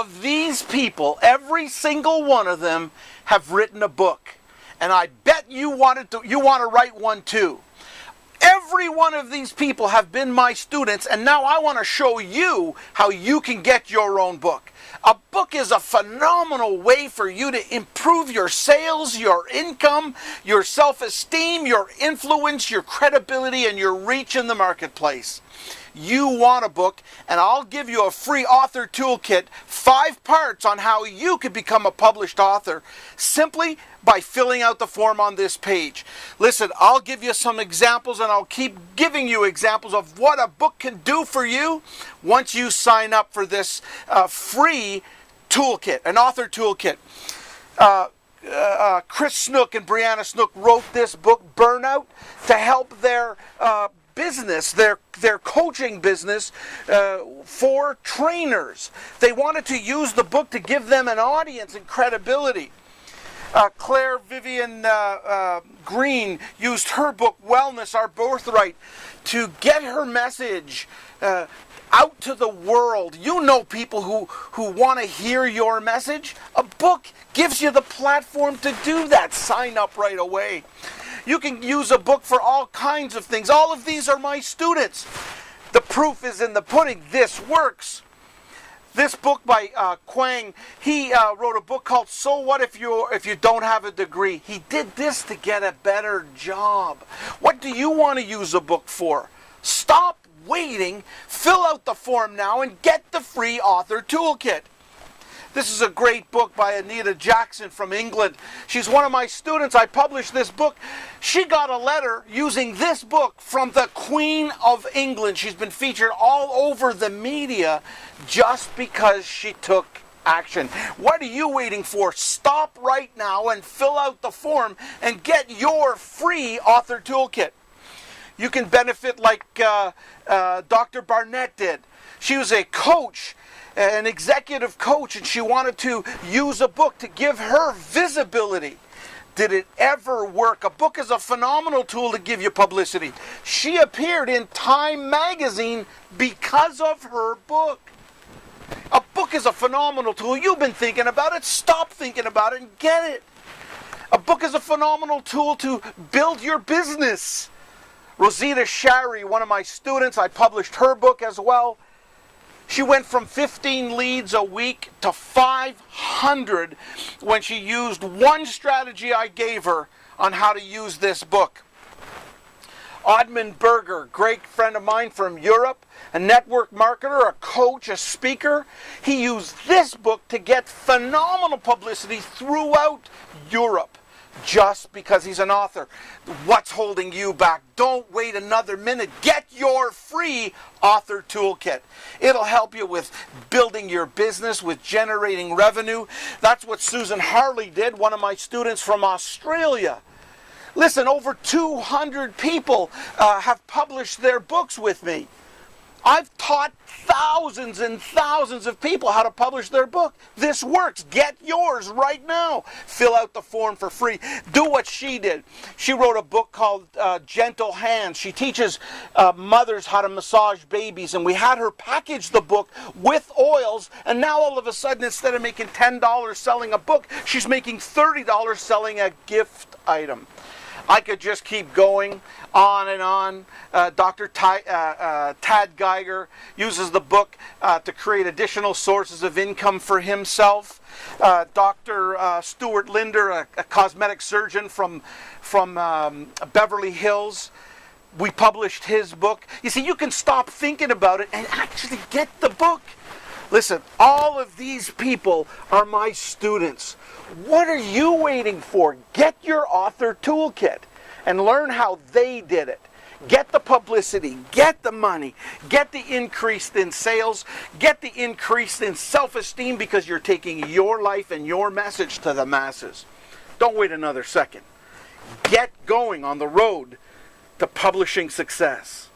of these people, every single one of them, have written a book. And I bet you want to write one too. Every one of these people have been my students, and now I want to show you how you can get your own book. A book is a phenomenal way for you to improve your sales, your income, your self-esteem, your influence, your credibility, and your reach in the marketplace. You want a book, and I'll give you a free author toolkit, 5 parts on how you could become a published author, simply by filling out the form on this page. Listen, I'll give you some examples, and I'll keep giving you examples of what a book can do for you once you sign up for this free toolkit, an author toolkit. Chris Snook and Brianna Snook wrote this book, Burnout, to help their business, their coaching business, for trainers. They wanted to use the book to give them an audience and credibility. Claire Vivian Green used her book, Wellness, Our Birthright, to get her message out to the world. You know people who want to hear your message. A book gives you the platform to do that. Sign up right away. You can use a book for all kinds of things. All of these are my students. The proof is in the pudding. This works. This book by Kwang, he wrote a book called So What If You Don't Have a Degree. He did this to get a better job. What do you want to use a book for? Stop waiting. Fill out the form now and get the free author toolkit. This is a great book by Anita Jackson from England. She's one of my students. I published this book. She got a letter using this book from the Queen of England. She's been featured all over the media just because she took action. What are you waiting for? Stop right now and fill out the form and get your free author toolkit. You can benefit like Dr. Barnett did. She was a coach, an executive coach, and she wanted to use a book to give her visibility. Did it ever work? A book is a phenomenal tool to give you publicity. She appeared in Time magazine because of her book. A book is a phenomenal tool. You've been thinking about it. Stop thinking about it and get it. A book is a phenomenal tool to build your business. Rosita Shari, one of my students, I published her book as well. She went from 15 leads a week to 500 when she used one strategy I gave her on how to use this book. Odmund Berger, great friend of mine from Europe, a network marketer, a coach, a speaker. He used this book to get phenomenal publicity throughout Europe just because he's an author. What's holding you back? Don't wait another minute. Get your free author toolkit. It'll help you with building your business, with generating revenue. That's what Susan Harley did, one of my students from Australia. Listen, over 200 people have published their books with me. I've taught thousands and thousands of people how to publish their book. This works. Get yours right now. Fill out the form for free. Do what she did. She wrote a book called Gentle Hands. She teaches mothers how to massage babies, and we had her package the book with oils, and now all of a sudden, instead of making $10 selling a book, she's making $30 selling a gift item. I could just keep going on and on. Dr. Tad Geiger uses the book to create additional sources of income for himself. Dr. Stuart Linder, a cosmetic surgeon from Beverly Hills, we published his book. You see, you can stop thinking about it and actually get the book. Listen, all of these people are my students. What are you waiting for? Get your author toolkit and learn how they did it. Get the publicity, get the money, get the increase in sales, get the increase in self-esteem because you're taking your life and your message to the masses. Don't wait another second. Get going on the road to publishing success.